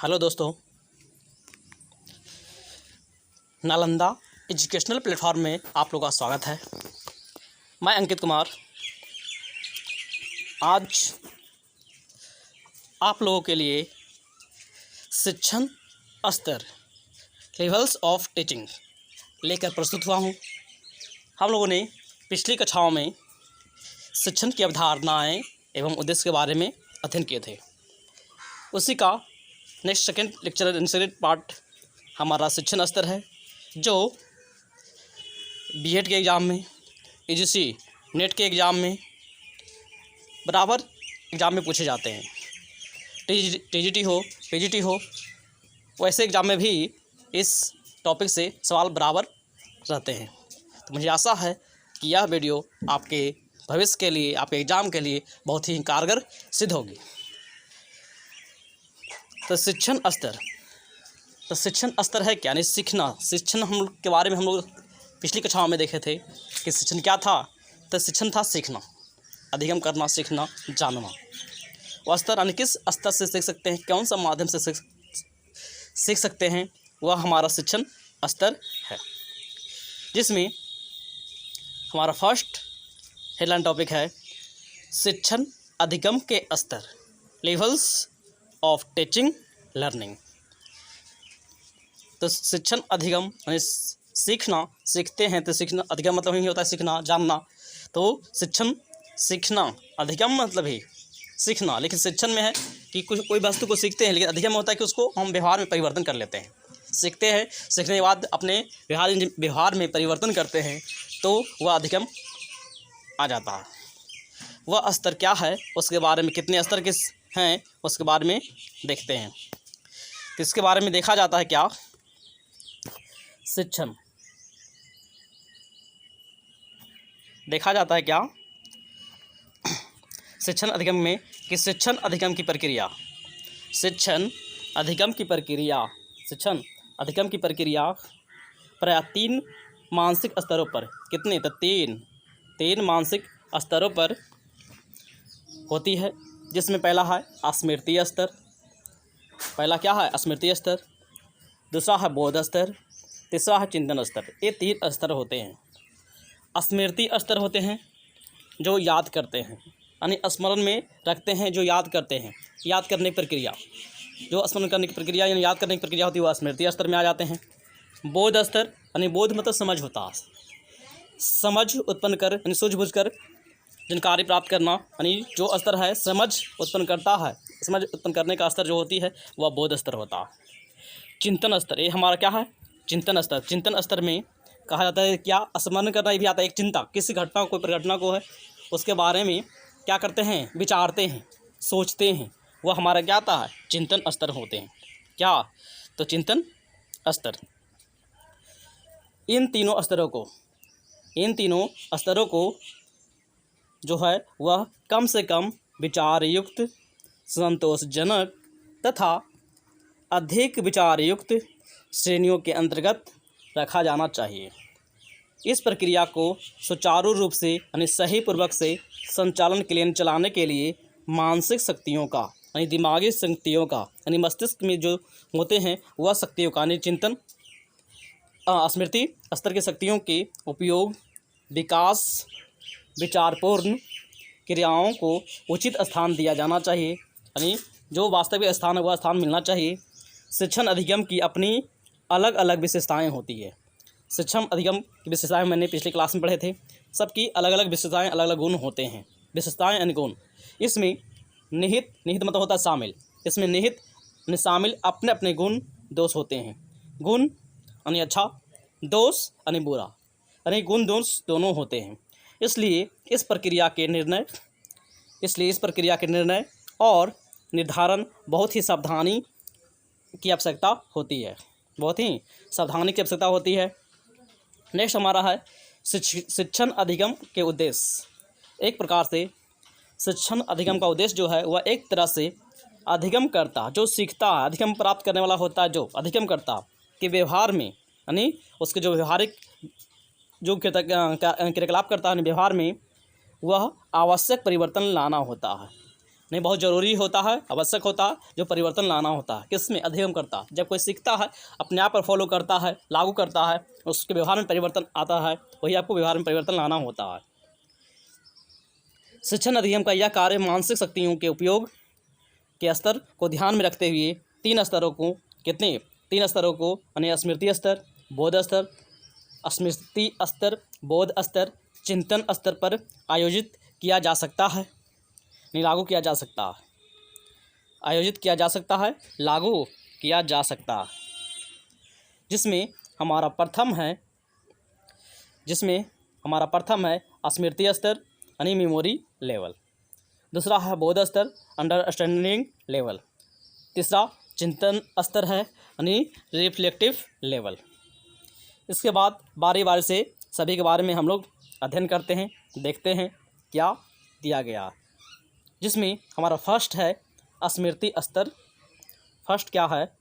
Hello दोस्तों, Nalanda educational platform में आप लोगों का स्वागत है। मैं अंकित कुमार आज आप लोगों के लिए शिक्षण स्तर लेवल्स ऑफ टीचिंग लेकर प्रस्तुत हुआ हूँ। हम लोगों ने पिछली कक्षाओं में शिक्षण की अवधारणाएँ एवं उद्देश्य के बारे में अध्ययन किए थे। उसी का नेक्स्ट सेकेंड पार्ट हमारा शिक्षण स्तर है, जो बीएड के एग्ज़ाम में, यूजीसी नेट के एग्ज़ाम में, बराबर एग्ज़ाम में पूछे जाते हैं। टीजीटी हो, पीजीटी हो, वैसे एग्ज़ाम में भी इस टॉपिक से सवाल बराबर रहते हैं। तो मुझे आशा है कि यह वीडियो आपके भविष्य के लिए, आपके एग्ज़ाम के लिए बहुत ही कारगर सिद्ध होगी। तो शिक्षण स्तर है क्या? यानी सीखना। शिक्षण हम लोग के बारे में हम लोग पिछली कक्षाओं में देखे थे कि शिक्षण क्या था। तो शिक्षण था सीखना, अधिगम करना, सीखना, जानना। वह स्तर यानी किस स्तर से सीख सकते हैं, कौन सा माध्यम से सीख सकते हैं, वह हमारा शिक्षण स्तर है, जिसमें हमारा फर्स्ट हेडलाइन टॉपिक है शिक्षण अधिगम के स्तर, लेवल्स ऑफ टीचिंग लर्निंग। तो शिक्षण अधिगम यानी सीखना, सीखते हैं तो सीखना, अधिगम मतलब ही होता है सीखना, जानना। तो शिक्षण सीखना, अधिगम मतलब ही सीखना, लेकिन शिक्षण में है कि कुछ कोई वस्तु को सीखते हैं, लेकिन अधिगम होता है कि उसको हम व्यवहार में परिवर्तन कर लेते हैं। सीखते हैं, सीखने के बाद अपने व्यवहार में परिवर्तन करते हैं, तो वह अधिगम आ जाता है। वह स्तर क्या है, उसके बारे में, कितने स्तर किस हैं उसके बारे में देखते हैं। तो इसके बारे में देखा जाता है क्या, शिक्षण देखा जाता है क्या शिक्षण अधिगम में कि शिक्षण अधिगम की प्रक्रिया, शिक्षण अधिगम की प्रक्रिया प्रायः 3 मानसिक स्तरों पर, कितने? तो 3 मानसिक स्तरों पर होती है, जिसमें पहला है स्मृति स्तर। पहला क्या है? स्मृति स्तर। दूसरा है बोध स्तर। तीसरा है चिंतन स्तर। ये 3 स्तर होते हैं। स्मृति स्तर होते हैं जो याद करते हैं, यानी स्मरण में रखते हैं, जो याद करते हैं। याद करने की प्रक्रिया, जो स्मरण करने की प्रक्रिया यानी याद करने की प्रक्रिया होती है, वह स्मृति स्तर में आ जाते हैं। बोध स्तर यानी बोध मतलब समझ होता है, समझ उत्पन्न कर यानी सूझबूझ कर जानकारी प्राप्त करना, यानी जो स्तर है समझ उत्पन्न करता है, समझ उत्पन्न करने का स्तर जो होती है वह बोध स्तर होता है। चिंतन स्तर, ये हमारा क्या है? चिंतन स्तर। चिंतन स्तर में कहा जाता है क्या, स्मरण करना भी आता है, एक चिंता, किसी घटना को, परिघटना को है, उसके बारे में क्या करते हैं? विचारते हैं, सोचते हैं, वह हमारा क्या आता है? चिंतन स्तर होते हैं। क्या? तो चिंतन स्तर। इन तीनों स्तरों को जो है वह कम से कम विचार युक्त, संतोषजनक तथा अधिक विचार युक्त श्रेणियों के अंतर्गत रखा जाना चाहिए। इस प्रक्रिया को सुचारू रूप से यानी सही पूर्वक से संचालन के लिए, चलाने के लिए मानसिक शक्तियों का यानी दिमागी शक्तियों का यानी मस्तिष्क में जो होते हैं वह शक्तियों का यानी चिंतन स्मृति स्तर की शक्तियों के उपयोग, विकास, विचारपूर्ण क्रियाओं को उचित स्थान दिया जाना चाहिए, यानी जो वास्तविक स्थान है वह स्थान मिलना चाहिए। शिक्षण अधिगम की अपनी अलग अलग विशेषताएं होती है। शिक्षण अधिगम की विशेषताएं मैंने पिछले क्लास में पढ़े थे। सबकी अलग अलग विशेषताएं, अलग अलग गुण होते हैं। विशेषताएं यानी गुण। इसमें निहित मतलब होता है शामिल। इसमें निहित यानी शामिल अपने अपने गुण दोष होते हैं। गुण यानी अच्छा, दोष यानी बुरा, यानी गुण दोष दोनों होते हैं। इसलिए इस प्रक्रिया के निर्णय और निर्धारण बहुत ही सावधानी की आवश्यकता होती है, नेक्स्ट हमारा है शिक्षण अधिगम के उद्देश्य। एक प्रकार से शिक्षण अधिगम का उद्देश्य जो है वह एक तरह से अधिगम करता, जो सीखता है, अधिगम प्राप्त करने वाला होता है, जो अधिगम करता के व्यवहार में, यानी उसके जो व्यवहारिक जो क्रियाकलाप करता है व्यवहार में, वह आवश्यक परिवर्तन लाना होता है। नहीं बहुत ज़रूरी होता है, आवश्यक होता है, जो परिवर्तन लाना होता है। किसमें? अधिगम करता। जब कोई सीखता है, अपने आप पर फॉलो करता है, लागू करता है, उसके व्यवहार में परिवर्तन आता है, वही आपको व्यवहार में परिवर्तन लाना होता है। शिक्षण अधिगम का यह कार्य मानसिक शक्तियों के उपयोग के स्तर को ध्यान में रखते हुए 3 स्तरों को कितने 3 स्तरों को यानी स्मृति स्तर, बोध स्तर, स्मृति स्तर, बोध स्तर, चिंतन स्तर पर आयोजित किया जा सकता है, नहीं लागू किया जा सकता है, आयोजित किया जा सकता है, लागू किया जा सकता है। जिसमें हमारा प्रथम है स्मृति स्तर यानी मेमोरी लेवल। दूसरा है बोध स्तर अंडरस्टैंडिंग लेवल। तीसरा चिंतन स्तर है यानी रिफ्लेक्टिव लेवल। इसके बाद बारी बारी से सभी के बारे में हम लोग अध्ययन करते हैं, देखते हैं क्या दिया गया है। जिसमें हमारा फर्स्ट है स्मृति स्तर। फर्स्ट क्या है?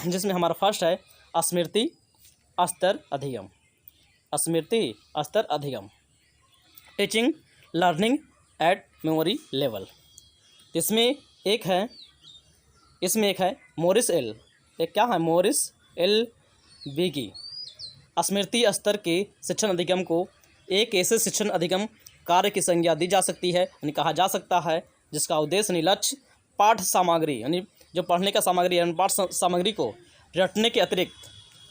जिसमें हमारा फर्स्ट है स्मृति स्तर अधिगम। स्मृति स्तर अधिगम, teaching learning at memory level. इसमें एक है मोरिस एल। एक क्या है? Morris L बिगी। स्मृति स्तर के शिक्षण अधिगम को एक ऐसे शिक्षण अधिगम कार्य की संज्ञा दी जा सकती है, यानी कहा जा सकता है, जिसका उद्देश्य यानी लक्ष्य पाठ सामग्री यानी जो पढ़ने का सामग्री यानी पाठ सामग्री को रटने के अतिरिक्त,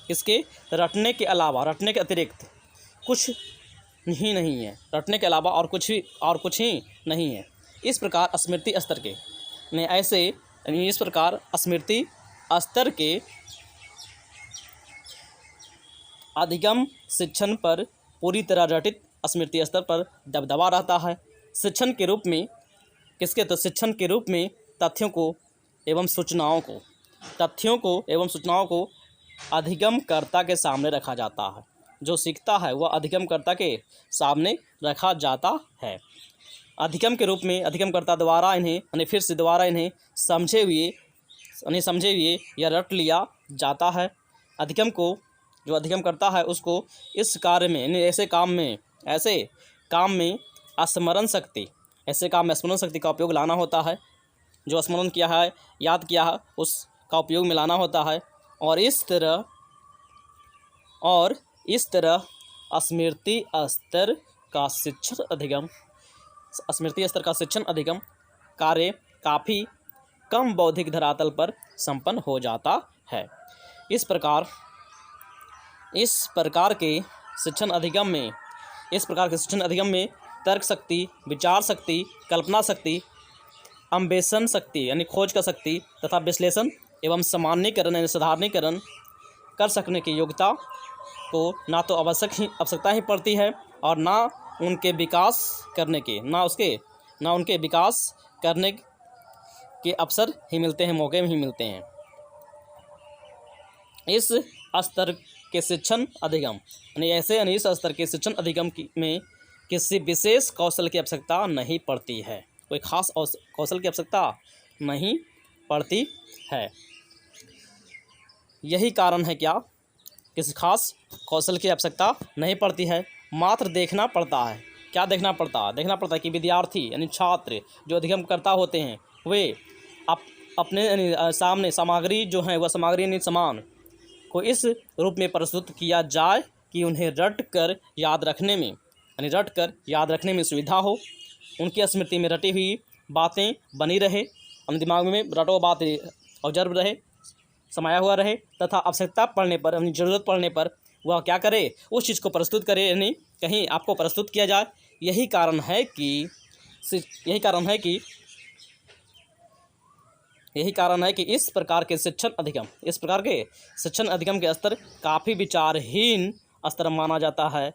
इसके रटने के अतिरिक्त कुछ ही नहीं है, रटने के अलावा और कुछ ही नहीं है। इस प्रकार स्मृति स्तर के इस प्रकार स्मृति स्तर के अधिगम शिक्षण पर पूरी तरह रटित स्मृति स्तर पर दबदबा रहता है। शिक्षण के रूप में किसके? तो शिक्षण के रूप में तथ्यों को एवं सूचनाओं को अधिगमकर्ता के सामने रखा जाता है। जो सीखता है वह अधिगमकर्ता के सामने रखा जाता है। अधिगम के रूप में अधिगमकर्ता द्वारा इन्हें समझे हुए या रट लिया जाता है। अधिगम को जो अधिगम करता है उसको इस कार्य में यानी ऐसे काम में स्मरण शक्ति का उपयोग लाना होता है। जो स्मरण किया है, याद किया है, उसका उपयोग में लाना होता है। और इस तरह स्मृति स्तर का शिक्षण अधिगम कार्य काफ़ी कम बौद्धिक धरातल पर संपन्न हो जाता है। इस प्रकार के शिक्षण अधिगम में तर्क शक्ति, विचार शक्ति, कल्पना शक्ति, अन्वेषण शक्ति यानी खोज का शक्ति तथा विश्लेषण एवं सामान्यीकरण यानी साधारणीकरण कर सकने की योग्यता को ना तो आवश्यकता ही पड़ती है और ना उनके विकास करने के अवसर ही मिलते हैं, मौके ही मिलते हैं। इस स्तर के शिक्षण अधिगम इस स्तर के शिक्षण अधिगम में किसी विशेष कौशल की आवश्यकता नहीं पड़ती है। कोई खास कौशल की आवश्यकता नहीं पड़ती है। यही कारण है क्या? किसी खास कौशल की आवश्यकता नहीं पड़ती है, मात्र देखना पड़ता है। क्या देखना पड़ता है? देखना पड़ता है कि विद्यार्थी यानी छात्र जो अधिगमकर्ता होते हैं वे अपने सामने सामग्री जो है वह सामग्री यानी समान को इस रूप में प्रस्तुत किया जाए कि उन्हें रट कर याद रखने में सुविधा हो। उनकी स्मृति में रटी हुई बातें बनी रहे, अपने दिमाग में रटो बात ऑब्जर्व रहे, समाया हुआ रहे तथा आवश्यकता पड़ने पर, अपनी ज़रूरत पड़ने पर वह क्या करे? उस चीज़ को प्रस्तुत करे, यानी कहीं आपको प्रस्तुत किया जाए। यही कारण है कि इस प्रकार के शिक्षण अधिगम के स्तर काफ़ी विचारहीन स्तर माना जाता है।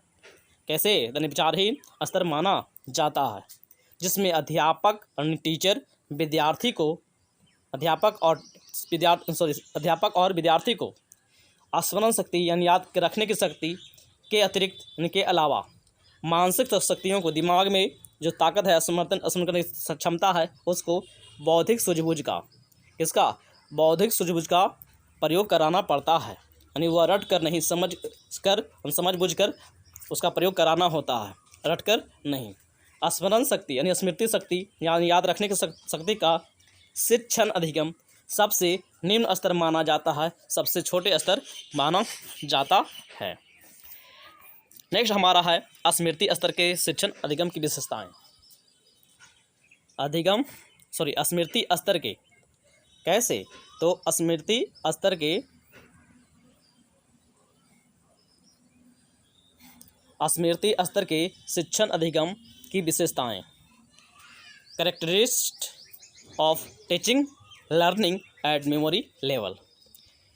कैसे? यानी विचारहीन स्तर माना जाता है, जिसमें अध्यापक और विद्यार्थी को स्मरण शक्ति यानी याद रखने की शक्ति के अतिरिक्त इनके अलावा मानसिक शक्तियों को, दिमाग में जो ताकत है, स्मरण करने की क्षमता है, उसको बौद्धिक सूझबूझ का प्रयोग कराना पड़ता है। यानी वह रट कर नहीं, समझ बूझ कर उसका प्रयोग कराना होता है, रट कर नहीं। स्मरण शक्ति यानी स्मृति शक्ति यानी याद रखने की शक्ति का शिक्षण अधिगम सबसे निम्न स्तर माना जाता है, सबसे छोटे स्तर माना जाता है। नेक्स्ट हमारा है स्मृति स्तर के शिक्षण अधिगम की विशेषताएं। स्मृति स्तर के कैसे, तो स्मृति स्तर के शिक्षण अधिगम की विशेषताएं। Characteristics of teaching learning at memory level.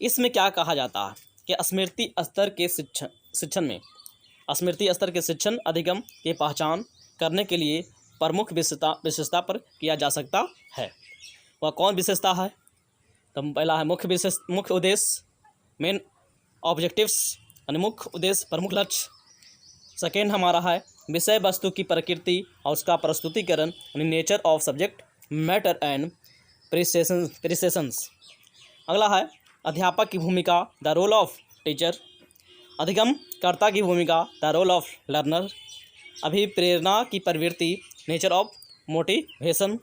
इसमें क्या कहा जाता है कि स्मृति स्तर के शिक्षण अधिगम की पहचान करने के लिए प्रमुख विशेषता पर किया जा सकता है। वह कौन विशेषता है? तो पहला है मुख्य उद्देश्य, मेन ऑब्जेक्टिव्स यानी मुख्य उद्देश्य, प्रमुख लक्ष्य। सेकेंड हमारा है विषय वस्तु की प्रकृति और उसका प्रस्तुतिकरण यानी nature of subject matter and precisions. अगला है अध्यापक की भूमिका, द रोल ऑफ टीचर। अधिगमकर्ता की भूमिका, द रोल ऑफ लर्नर। अभिप्रेरणा की प्रवृत्ति, नेचर ऑफ मोटिवेशन।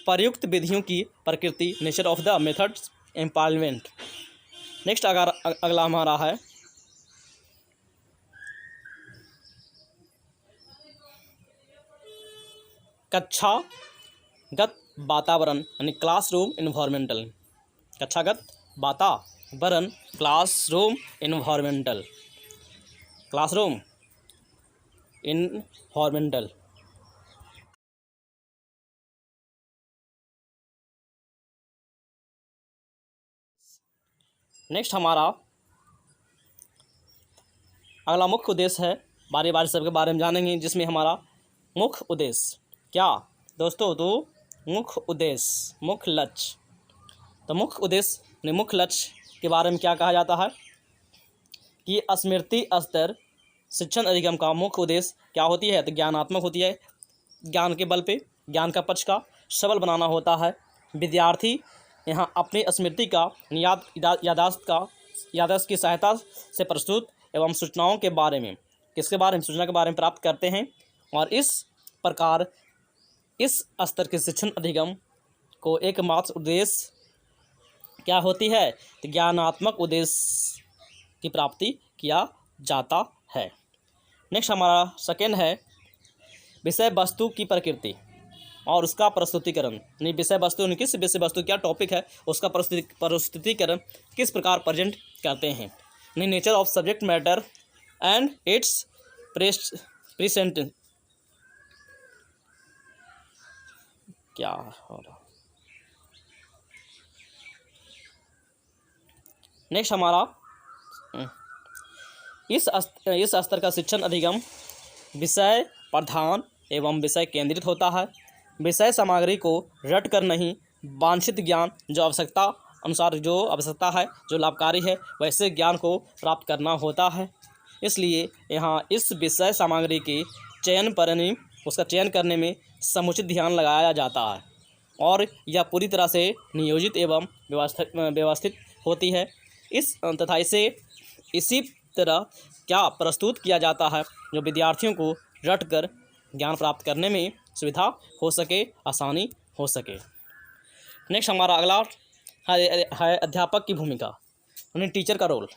प्रयुक्त विधियों की प्रकृति, nature of the methods employment. Next अगला हमारा है कक्षागत वातावरण यानी क्लासरूम इन्वायरमेंटल। कक्षागत वातावरण, क्लासरूम इन्वायरमेंटल। नेक्स्ट हमारा अगला मुख्य उद्देश्य है, बारी बारी सबके बारे में जानेंगे, जिसमें हमारा मुख्य उद्देश्य क्या दोस्तों, तो मुख्य उद्देश्य, मुख्य लक्ष्य। तो मुख्य उद्देश्य ने मुख्य लक्ष्य के बारे में क्या कहा जाता है कि स्मृति स्तर शिक्षण अधिगम का मुख्य उद्देश्य क्या होती है, तो ज्ञानात्मक होती है। ज्ञान के बल पे ज्ञान का पक्ष का सबल बनाना होता है। विद्यार्थी यहाँ अपनी स्मृति का याददाश्त की सहायता से प्रस्तुत एवं सूचनाओं के बारे में सूचना के बारे में प्राप्त करते हैं। और इस प्रकार इस स्तर के शिक्षण अधिगम को एकमात्र उद्देश्य क्या होती है, तो ज्ञानात्मक उद्देश्य की प्राप्ति किया जाता है। नेक्स्ट हमारा सेकेंड है विषय वस्तु की प्रकृति और उसका प्रस्तुतिकरण। यानी विषय वस्तु, किस विषय वस्तु क्या टॉपिक है, उसका प्रस्तुतिकरण किस प्रकार प्रेजेंट करते हैं। यानी nature of subject matter and it's present. क्या हो रहा। नेक्स्ट हमारा इस स्तर का शिक्षण अधिगम विषय प्रधान एवं विषय केंद्रित होता है। विषय सामग्री को रट कर नहीं, वांछित ज्ञान जो आवश्यकता अनुसार जो आवश्यकता है, जो लाभकारी है, वैसे ज्ञान को प्राप्त करना होता है। इसलिए यहाँ इस विषय सामग्री के उसका चयन करने में समुचित ध्यान लगाया जाता है और यह पूरी तरह से नियोजित एवं व्यवस्थित होती है। तथा इसी तरह क्या प्रस्तुत किया जाता है जो विद्यार्थियों को रट कर ज्ञान प्राप्त करने में सुविधा हो सके, आसानी हो सके। नेक्स्ट हमारा अगला है अध्यापक की भूमिका यानी टीचर का रोल।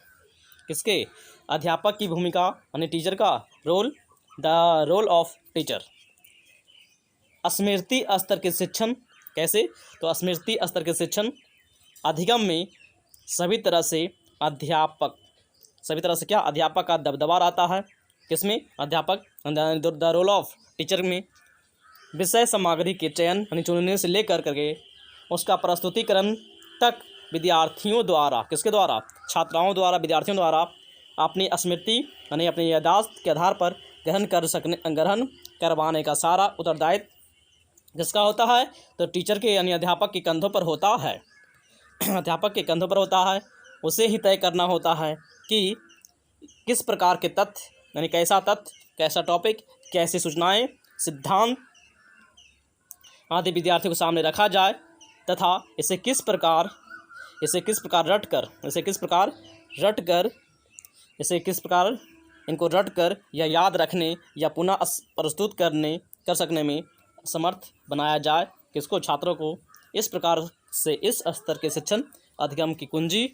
किसके? अध्यापक की भूमिका यानी टीचर का role, the role of teacher. स्मृति स्तर के शिक्षण कैसे, तो स्मृति स्तर के शिक्षण अधिगम में सभी तरह से क्या अध्यापक का दबदबा रहता है। किसमें? अध्यापक, द रोल ऑफ टीचर में विषय सामग्री के चयन यानी चुनने से लेकर करके उसका प्रस्तुतिकरण तक विद्यार्थियों द्वारा, किसके द्वारा? छात्राओं द्वारा, विद्यार्थियों द्वारा अपनी स्मृति यानी अपनी याददाश्त के आधार पर ग्रहण करवाने का सारा उत्तरदायित्व किसका होता है, तो टीचर के यानी अध्यापक के कंधों पर होता है। अध्यापक के कंधों पर होता है। उसे ही तय करना होता है कि किस प्रकार के तथ्य यानी कैसा तथ्य, कैसा टॉपिक, कैसी सूचनाएं, सिद्धांत आदि विद्यार्थियों के सामने रखा जाए तथा इसे किस प्रकार इनको रट कर या याद रखने या पुनः प्रस्तुत करने कर सकने में समर्थ बनाया जाए। किसको? छात्रों को। इस प्रकार से इस स्तर के शिक्षण अधिगम की कुंजी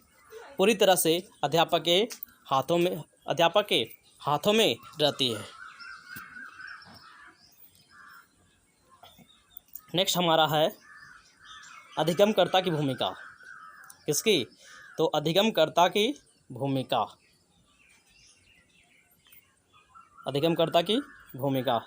पूरी तरह से अध्यापक के हाथों में रहती है। नेक्स्ट हमारा है अधिगमकर्ता की भूमिका। किसकी? तो अधिगमकर्ता की भूमिका। अधिगमकर्ता की भूमिका।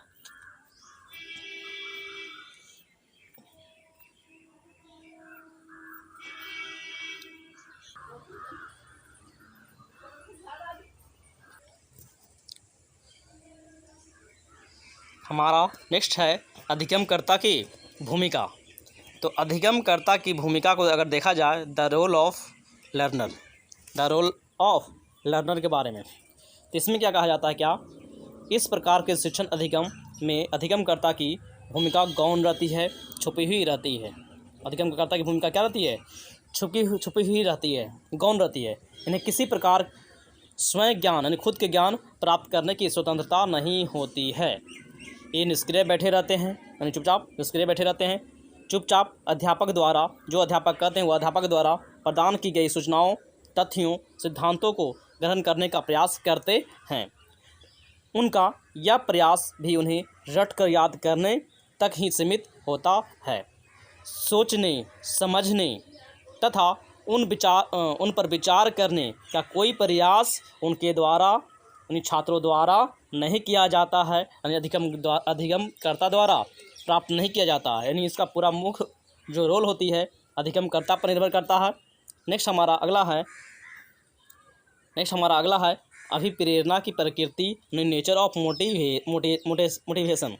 हमारा नेक्स्ट है अधिगमकर्ता की भूमिका। तो अधिगमकर्ता की भूमिका को अगर देखा जाए, the role of learner, the role of learner के बारे में, तो इसमें क्या कहा जाता है? क्या इस प्रकार के शिक्षण अधिगम में अधिगमकर्ता की भूमिका गौण रहती है, छुपी हुई रहती है। अधिगमकर्ता की भूमिका क्या रहती है? छुपी हुई रहती है, गौण रहती है। इन्हें किसी प्रकार स्वयं ज्ञान यानी खुद के ज्ञान प्राप्त करने की स्वतंत्रता नहीं होती है। ये निष्क्रिय बैठे रहते हैं, यानी चुपचाप निष्क्रिय बैठे रहते हैं। चुपचाप अध्यापक द्वारा, जो अध्यापक कहते हैं वो अध्यापक द्वारा प्रदान की गई सूचनाओं, तथ्यों, सिद्धांतों को ग्रहण करने का प्रयास करते हैं। उनका यह प्रयास भी उन्हें रट कर याद करने तक ही सीमित होता है। सोचने, समझने तथा उन पर विचार करने का कोई प्रयास उनके द्वारा, यानी छात्रों द्वारा नहीं किया जाता है, यानी अधिगमकर्ता द्वारा प्राप्त नहीं किया जाता है। यानी इसका पूरा मुख्य जो रोल होती है अधिगमकर्ता पर निर्भर करता है। नेक्स्ट हमारा अगला है अभिप्रेरणा की प्रकृति, नेचर ऑफ मोटिवेशन।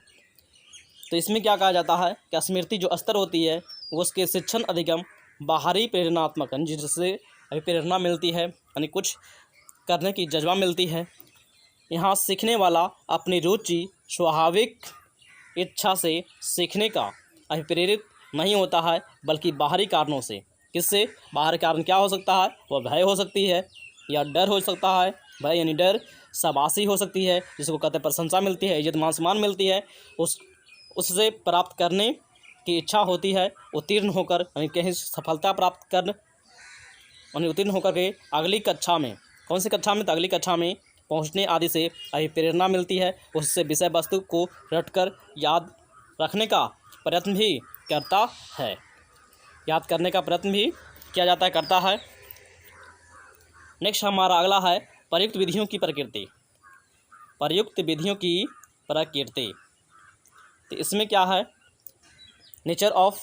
तो इसमें क्या कहा जाता है कि स्मृति जो स्तर होती है वो उसके शिक्षण अधिगम बाहरी प्रेरणात्मक, जिससे अभिप्रेरणा मिलती है, यानी कुछ करने की जज्बा मिलती है। यहाँ सीखने वाला अपनी रुचि, स्वाभाविक इच्छा से सीखने का अभिप्रेरित नहीं होता है, बल्कि बाहरी कारणों से। किससे? बाहरी कारण क्या हो सकता है? वह भय हो सकती है, या डर हो सकता है। भय यानी डर, शाबाशी हो सकती है, जिसको कहते हैं प्रशंसा मिलती है, इज्जत मान सम्मान मिलती है, उससे प्राप्त करने की इच्छा होती है। उत्तीर्ण होकर यानी कहीं सफलता प्राप्त कर, यानी उत्तीर्ण होकर के अगली कक्षा में, कौन सी कक्षा में? तो अगली कक्षा में पहुंचने आदि से अभिप्रेरणा मिलती है। उससे विषय वस्तु को रटकर याद रखने का प्रयत्न भी करता है, याद करने का प्रयत्न भी किया जाता है, करता है। नेक्स्ट हमारा अगला है प्रयुक्त विधियों की प्रकृति। प्रयुक्त विधियों की प्रकृति, तो इसमें क्या है? Nature of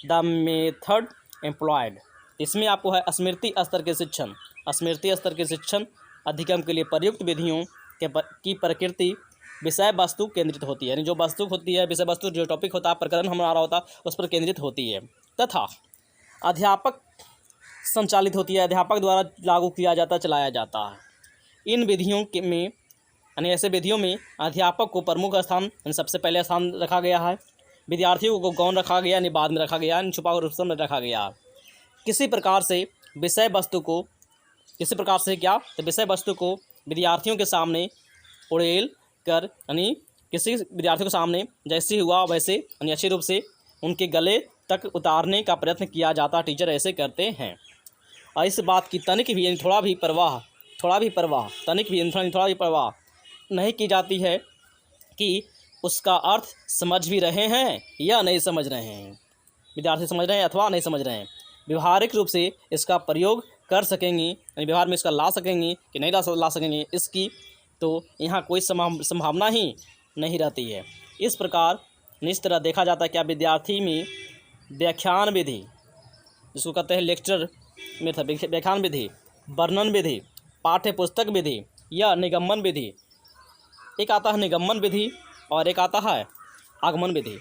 the method employed. इसमें आपको है स्मृति स्तर के शिक्षण। स्मृति स्तर के शिक्षण अधिगम के लिए प्रयुक्त विधियों की प्रकृति विषय वस्तु केंद्रित होती है, यानी जो वस्तु होती है, विषय वस्तु जो टॉपिक होता है, प्रकरण हमारा होता है, उस पर केंद्रित होती है, तथा अध्यापक संचालित होती है, अध्यापक द्वारा लागू किया जाता, चलाया जाता है। इन विधियों के में, यानी ऐसे विधियों में अध्यापक को प्रमुख स्थान, सबसे पहले स्थान रखा गया है। विद्यार्थियों को गौण रखा गया, यानी बाद में रखा गया, यानी छुपा रूप में रखा गया। किसी प्रकार से विषय वस्तु को, किसी प्रकार से क्या? तो विषय वस्तु को विद्यार्थियों के सामने उड़ेल कर, यानी किसी विद्यार्थियों के सामने जैसे हुआ वैसे, यानी अच्छे रूप से उनके गले तक उतारने का प्रयत्न किया जाता। टीचर ऐसे करते हैं। और इस बात की तनिक भी, यानी थोड़ा भी परवाह नहीं की जाती है कि उसका अर्थ समझ भी रहे हैं या नहीं समझ रहे हैं, विद्यार्थी समझ रहे हैं अथवा नहीं समझ रहे हैं। व्यवहारिक रूप से इसका प्रयोग कर सकेंगे, यानी व्यवहार में इसका ला सकेंगे कि नहीं ला सकेंगे, इसकी तो यहाँ कोई संभावना ही नहीं रहती है। इस प्रकार इस तरह देखा जाता है क्या विद्यार्थी में व्याख्यान विधि, जिसको कहते हैं लेक्चर मेथड, व्याख्यान विधि, वर्णन विधि, पाठ्य पुस्तक विधि या निगमन विधि। एक आता है निगमन विधि और एक आता है आगमन विधि।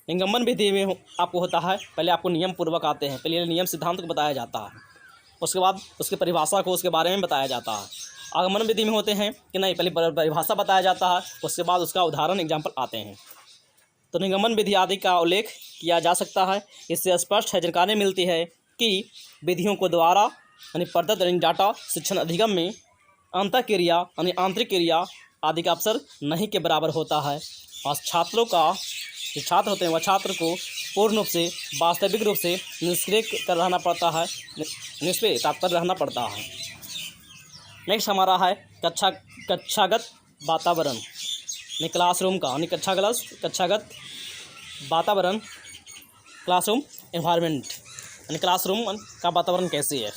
निगमन विधि में आपको होता है, पहले आपको नियम पूर्वक आते हैं, पहले नियम सिद्धांत को बताया जाता है, उसके बाद उसकी परिभाषा को उसके बारे में बताया जाता है। आगमन विधि में होते हैं कि नहीं, पहले परिभाषा बताया जाता है, उसके बाद उसका उदाहरण एग्जाम्पल आते हैं। तो निगमन विधि आदि का उल्लेख किया जा सकता है। इससे स्पष्ट है, जानकारी मिलती है कि विधियों को द्वारा यानी प्रदत्त डाटा शिक्षण अधिगम में अंतःक्रिया यानी आंतरिक क्रिया आदि का अवसर नहीं के बराबर होता है, और छात्रों का जो छात्र होते हैं वह छात्र को पूर्ण रूप से वास्तविक रूप से निष्क्रिय कर रहना पड़ता है, निष्क्रिय तात्पर्य रहना पड़ता है। नेक्स्ट हमारा है कक्षागत वातावरण, यानी क्लासरूम का, यानी कक्षागत वातावरण, क्लासरूम एनवायरनमेंट, यानी क्लासरूम का वातावरण कैसी है।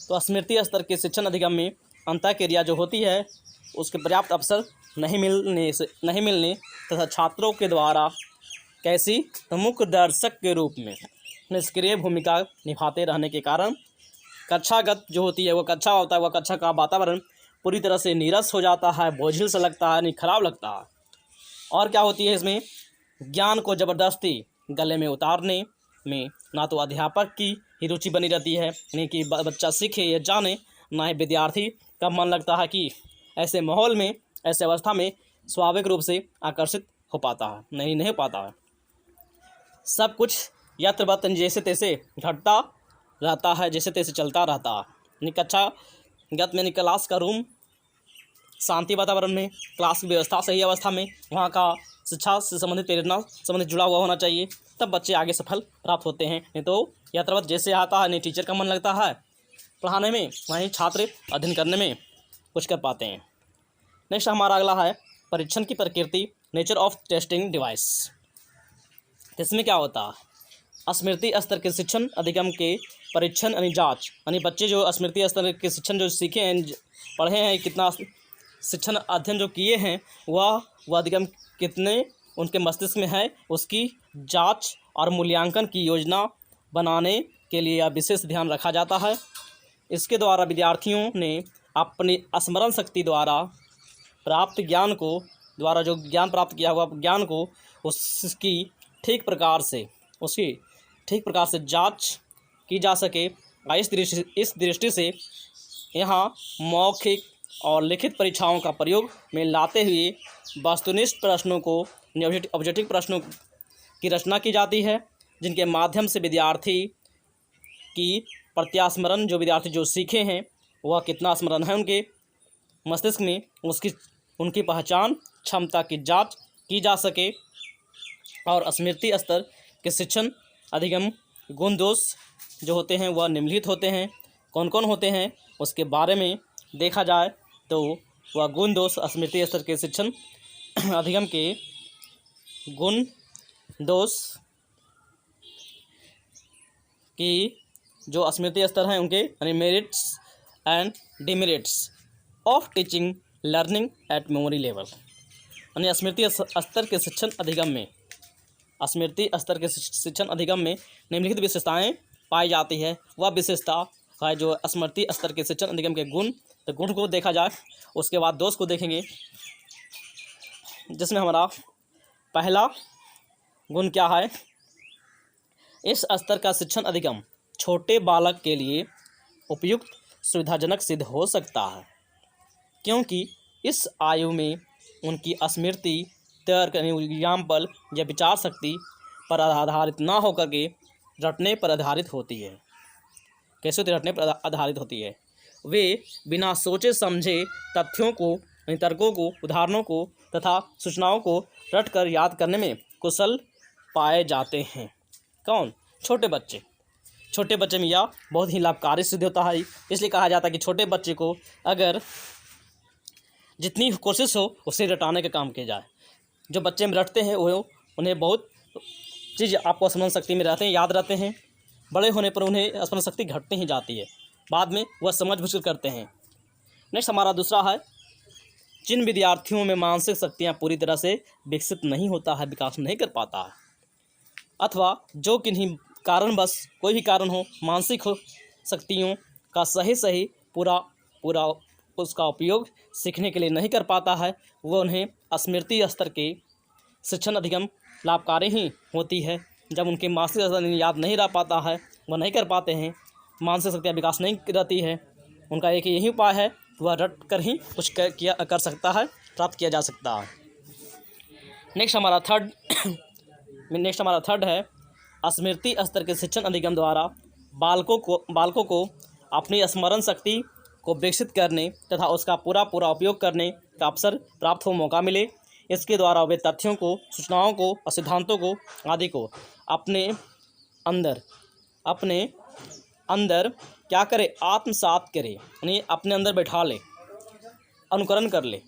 तो स्मृति स्तर के शिक्षण अधिगम में अंतःक्रिया जो होती है उसके पर्याप्त अवसर नहीं मिलने तथा छात्रों के द्वारा कैसी मुख्य दर्शक के रूप में निष्क्रिय भूमिका निभाते रहने के कारण कक्षागत जो होती है वो कक्षा होता है, वह कक्षा का वातावरण पूरी तरह से नीरस हो जाता है, बोझिल सा लगता है, नहीं खराब लगता है। और क्या होती है इसमें, ज्ञान को ज़बरदस्ती गले में उतारने में ना तो अध्यापक की ही रुचि बनी रहती है, यानी कि बच्चा सीखे या जाने, ना ही विद्यार्थी का मन लगता है कि ऐसे माहौल में, ऐसे अवस्था में स्वाभाविक रूप से आकर्षित हो पाता है, नहीं हो पाता है। सब कुछ यत्रवत जैसे तैसे घटता रहता है, जैसे तैसे चलता रहता है। यानी कक्षागत में क्लास का रूम शांति वातावरण में, क्लास की व्यवस्था सही अवस्था में, वहाँ का शिक्षा से संबंधित प्रेरणा संबंधित जुड़ा हुआ होना चाहिए, तब बच्चे आगे सफल प्राप्त होते हैं। नहीं तो यत्रवत जैसे आता है, नहीं टीचर का मन लगता है पढ़ाने में, वहीं छात्र अध्ययन करने में कुछ कर पाते हैं। नेक्स्ट हमारा अगला है परीक्षण की प्रकृति, नेचर ऑफ टेस्टिंग डिवाइस। इसमें क्या होता है, स्मृति स्तर के शिक्षण अधिगम के परीक्षण यानी जाँच, यानी बच्चे जो स्मृति स्तर के शिक्षण जो सीखे हैं, पढ़े हैं, कितना शिक्षण अध्ययन जो किए हैं वह अधिगम कितने उनके मस्तिष्क में है, उसकी जांच और मूल्यांकन की योजना बनाने के लिए यह विशेष ध्यान रखा जाता है। इसके द्वारा विद्यार्थियों ने अपनी स्मरण शक्ति द्वारा प्राप्त ज्ञान को, द्वारा जो ज्ञान प्राप्त किया हुआ ज्ञान को उसकी ठीक प्रकार से जांच की जा सके। इस दृष्टि से यहाँ मौखिक और लिखित परीक्षाओं का प्रयोग में लाते हुए वस्तुनिष्ठ प्रश्नों को, ऑब्जेक्टिव प्रश्नों की रचना की जाती है, जिनके माध्यम से विद्यार्थी की प्रत्यास्मरण, जो विद्यार्थी जो सीखे हैं वह कितना स्मरण है उनके मस्तिष्क में, उनकी पहचान क्षमता की जांच की जा सके। और स्मृति स्तर के शिक्षण अधिगम गुण दोष जो होते हैं वह निम्नलिखित होते हैं। कौन कौन होते हैं उसके बारे में देखा जाए तो वह गुण दोष स्मृति स्तर के शिक्षण अधिगम के गुण दोष की जो स्मृति स्तर हैं उनके, यानी merits and demerits of teaching learning at memory level, यानी स्मृति स्तर के शिक्षण अधिगम में, स्मृति स्तर के शिक्षण अधिगम में निम्नलिखित विशेषताएं पाई जाती है। वह विशेषता है जो स्मृति स्तर के शिक्षण अधिगम के गुण, तो गुण को देखा जाए, उसके बाद दोष को देखेंगे, जिसमें हमारा पहला गुण क्या है, इस स्तर का शिक्षण अधिगम छोटे बालक के लिए उपयुक्त सुविधाजनक सिद्ध हो सकता है, क्योंकि इस आयु में उनकी स्मृति तर्क एग्जाम्पल या विचार शक्ति पर आधारित ना होकर के रटने पर आधारित होती है। कैसे रटने पर आधारित होती है, वे बिना सोचे समझे तथ्यों को, तर्कों को, उदाहरणों को तथा सूचनाओं को रट कर याद करने में कुशल पाए जाते हैं। कौन? छोटे बच्चे। छोटे बच्चे में यह बहुत ही लाभकारी सिद्ध होता है। इसलिए कहा जाता है कि छोटे बच्चे को अगर जितनी कोशिश हो उसे रटाने का काम किया जाए। जो बच्चे में रटते हैं वो उन्हें बहुत चीज़ आपको स्मरण शक्ति में रहते हैं, याद रहते हैं। बड़े होने पर उन्हें स्मरण शक्ति घटती ही जाती है, बाद में वह समझ बूझ कर करते हैं। नेक्स्ट हमारा दूसरा है, जिन विद्यार्थियों में मानसिक शक्तियाँ पूरी तरह से विकसित नहीं होता है, विकास नहीं कर पाता है, अथवा जो किन्हीं कारणवश, कोई भी कारण हो, मानसिक शक्तियों का सही पूरा उसका उपयोग सीखने के लिए नहीं कर पाता है, वह उन्हें स्मृति स्तर के शिक्षण अधिगम लाभकारी ही होती है। जब उनके मानसिक स्तर याद नहीं रह पाता है, वह नहीं कर पाते हैं, मानसिक शक्तियाँ विकास नहीं रहती है, उनका एक यही उपाय है, वह रट कर ही कुछ कर सकता है, प्राप्त किया जा सकता है। नेक्स्ट हमारा थर्ड है, स्मृति स्तर के शिक्षण अधिगम द्वारा बालकों को अपनी स्मरण शक्ति को विकसित करने तथा उसका पूरा उपयोग करने का अवसर प्राप्त हो, मौका मिले। इसके द्वारा वे तथ्यों को, सूचनाओं को और सिद्धांतों को आदि को अपने अंदर क्या करे, आत्मसात करे, यानी अपने अंदर बैठा ले, अनुकरण कर ले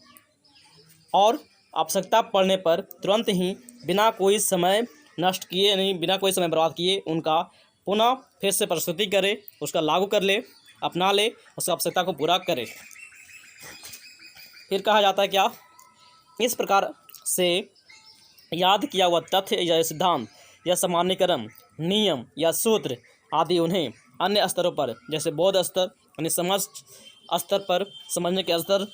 और आवश्यकता पड़ने पर तुरंत ही बिना कोई समय नष्ट किए, नहीं बिना कोई समय बर्बाद किए उनका पुनः फिर से प्रस्तुति करे, उसका लागू कर ले, अपना ले, उसकी आवश्यकता को पूरा करे। फिर कहा जाता है क्या, इस प्रकार से याद किया हुआ तथ्य या सिद्धांत या सामान्यकरण, नियम या सूत्र आदि उन्हें अन्य स्तरों पर, जैसे बोध स्तर यानी समझ स्तर पर, समझने के स्तर,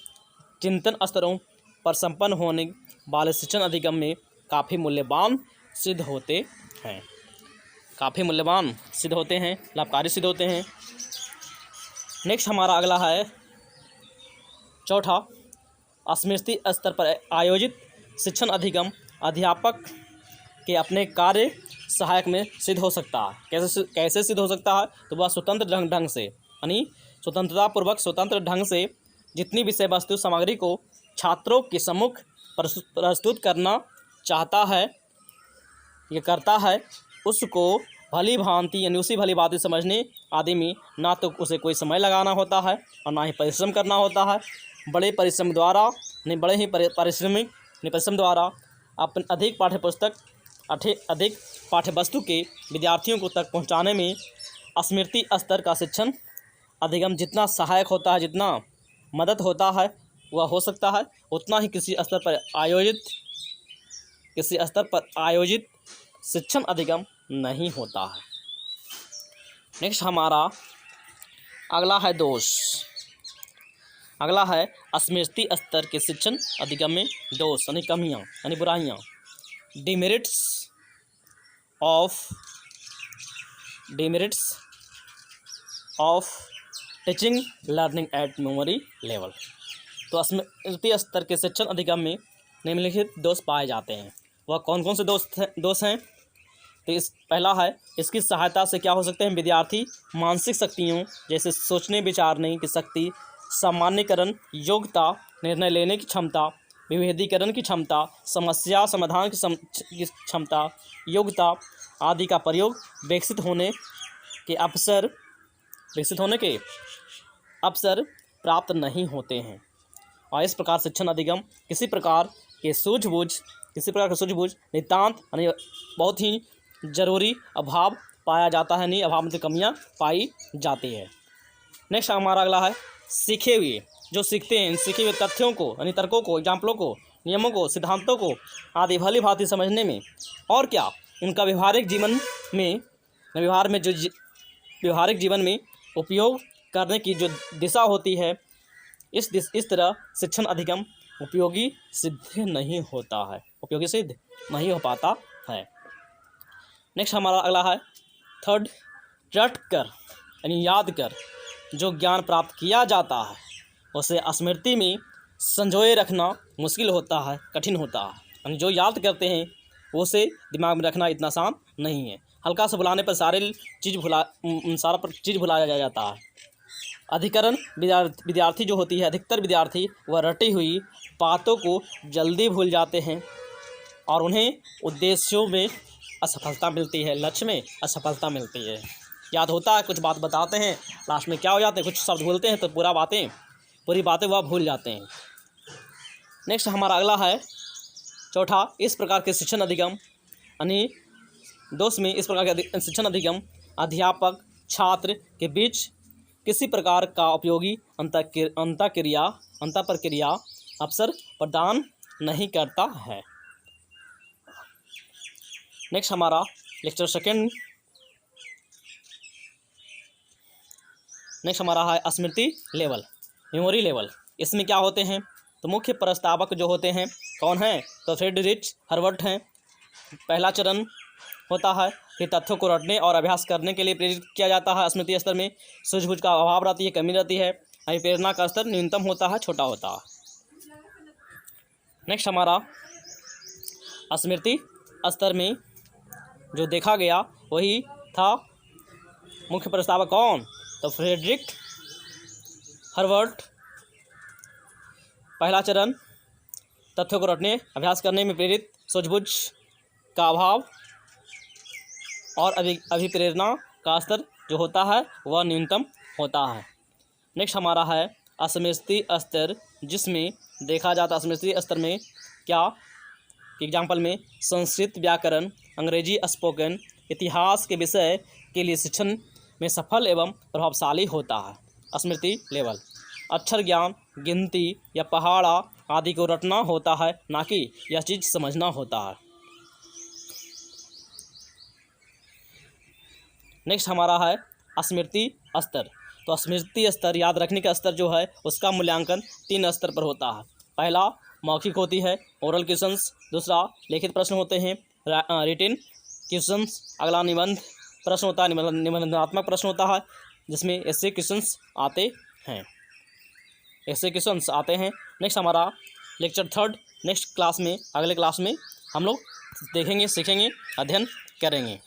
चिंतन स्तरों पर संपन्न होने वाले शिक्षण अधिगम में काफ़ी मूल्यवान सिद्ध होते हैं, लाभकारी सिद्ध होते हैं। नेक्स्ट हमारा अगला है चौथा, स्मृति स्तर पर आयोजित शिक्षण अधिगम अध्यापक के अपने कार्य सहायक में सिद्ध हो सकता है। कैसे सिद्ध हो सकता है, तो वह स्वतंत्र ढंग से, यानी स्वतंत्रतापूर्वक स्वतंत्र ढंग से जितनी विषय वस्तु सामग्री को छात्रों के सम्मुख प्रस्तुत करना चाहता है या करता है, उसको भली भांति यानी उसी भली भांति समझने आदि में ना तो उसे कोई समय लगाना होता है और ना ही परिश्रम करना होता है। बड़े परिश्रम द्वारा द्वारा अपन अधिक पाठ्य वस्तु के विद्यार्थियों को तक पहुंचाने में स्मृति स्तर का शिक्षण अधिगम जितना सहायक होता है, जितना मदद होता है वह हो सकता है, उतना ही किसी स्तर पर आयोजित शिक्षण अधिगम नहीं होता है। नेक्स्ट हमारा अगला है स्मृति स्तर के शिक्षण अधिगम में दोष यानी कमियां यानी बुराइयां, demerits of teaching learning at memory level. तो स्मृति स्तर के शिक्षण अधिगम में निम्नलिखित दोष पाए जाते हैं। वह कौन कौन से दोष हैं? तो पहला है, इसकी सहायता से क्या हो सकते हैं, विद्यार्थी मानसिक शक्तियों जैसे सोचने विचारने की शक्ति, सामान्यकरण योग्यता, निर्णय लेने की क्षमता, विभेदीकरण की क्षमता, समस्या समाधान की क्षमता, योग्यता आदि का प्रयोग विकसित होने के अवसर प्राप्त नहीं होते हैं। और इस प्रकार शिक्षण अधिगम किसी प्रकार के सूझबूझ नितांत यानी बहुत ही जरूरी अभाव पाया जाता है, नहीं अभाव में कमियां पाई जाती है। नेक्स्ट हमारा अगला है, सीखे हुए तथ्यों को यानी तर्कों को, एग्जाम्पलों को, नियमों को, सिद्धांतों को आदि भली भांति समझने में और क्या उनका व्यवहारिक जीवन में उपयोग करने की जो दिशा होती है, इस तरह शिक्षण अधिगम उपयोगी सिद्ध नहीं हो पाता है। नेक्स्ट हमारा अगला है थर्ड, रट कर यानी याद कर जो ज्ञान प्राप्त किया जाता है उसे स्मृति में संजोए रखना मुश्किल होता है, कठिन होता है। यानी जो याद करते हैं उसे दिमाग में रखना इतना आसान नहीं है। हल्का सा भुलाने पर सारा चीज़ भुलाया जाता है। अधिकतर विद्यार्थी वह रटी हुई बातों को जल्दी भूल जाते हैं और उन्हें उद्देश्यों में असफलता मिलती है, लक्ष्य में असफलता मिलती है। याद होता है, कुछ बात बताते हैं, लास्ट में क्या हो जाते हैं, कुछ शब्द भूलते हैं तो पूरी बातें वह भूल जाते हैं। नेक्स्ट हमारा अगला है चौथा, इस प्रकार के शिक्षण अधिगम यानी दोष में इस प्रकार के शिक्षण अधिगम अध्यापक छात्र के बीच किसी प्रकार का उपयोगी अंतःप्रक्रिया अवसर प्रदान नहीं करता है। नेक्स्ट हमारा लेक्चर सेकेंड, नेक्स्ट हमारा है स्मृति लेवल, मेमोरी लेवल। इसमें क्या होते हैं, तो मुख्य प्रस्तावक जो होते हैं कौन हैं, तो फ्रेडरिच हर्बर्ट हैं। पहला चरण होता है कि तथ्यों को रटने और अभ्यास करने के लिए प्रेरित किया जाता है। स्मृति स्तर में सूझबूझ का अभाव रहती है, कमी रहती है, प्रेरणा का स्तर न्यूनतम होता है, छोटा होता है। नेक्स्ट हमारा स्मृति स्तर में जो देखा गया वही था, मुख्य प्रस्तावक कौन, तो फ्रेडरिक हर्बर्ट। पहला चरण तथ्यों को रटने अभ्यास करने में प्रेरित सूझबूझ का अभाव और अभिप्रेरणा का स्तर जो होता है वह न्यूनतम होता है। नेक्स्ट हमारा है स्मृति स्तर, जिसमें देखा जाता है स्मृति स्तर में क्या, एग्जाम्पल में संस्कृत व्याकरण, अंग्रेजी स्पोकन, इतिहास के विषय के लिए शिक्षण में सफल एवं प्रभावशाली होता है। स्मृति लेवल अक्षर ज्ञान, गिनती या पहाड़ा आदि को रटना होता है, ना कि यह चीज़ समझना होता है। नेक्स्ट हमारा है स्मृति स्तर। तो स्मृति स्तर याद रखने का स्तर जो है उसका मूल्यांकन 3 स्तर पर होता है। पहला मौखिक होती है, ओरल क्वेश्चंस। दूसरा लिखित प्रश्न होते हैं, रिटन क्वेश्चंस। अगला निबंध प्रश्न होता है, निबंधात्मक प्रश्न होता है, जिसमें ऐसे क्वेश्चंस आते हैं, ऐसे क्वेश्चंस आते हैं। नेक्स्ट हमारा लेक्चर 3 नेक्स्ट क्लास में, अगले क्लास में हम लोग देखेंगे, सीखेंगे, अध्ययन करेंगे।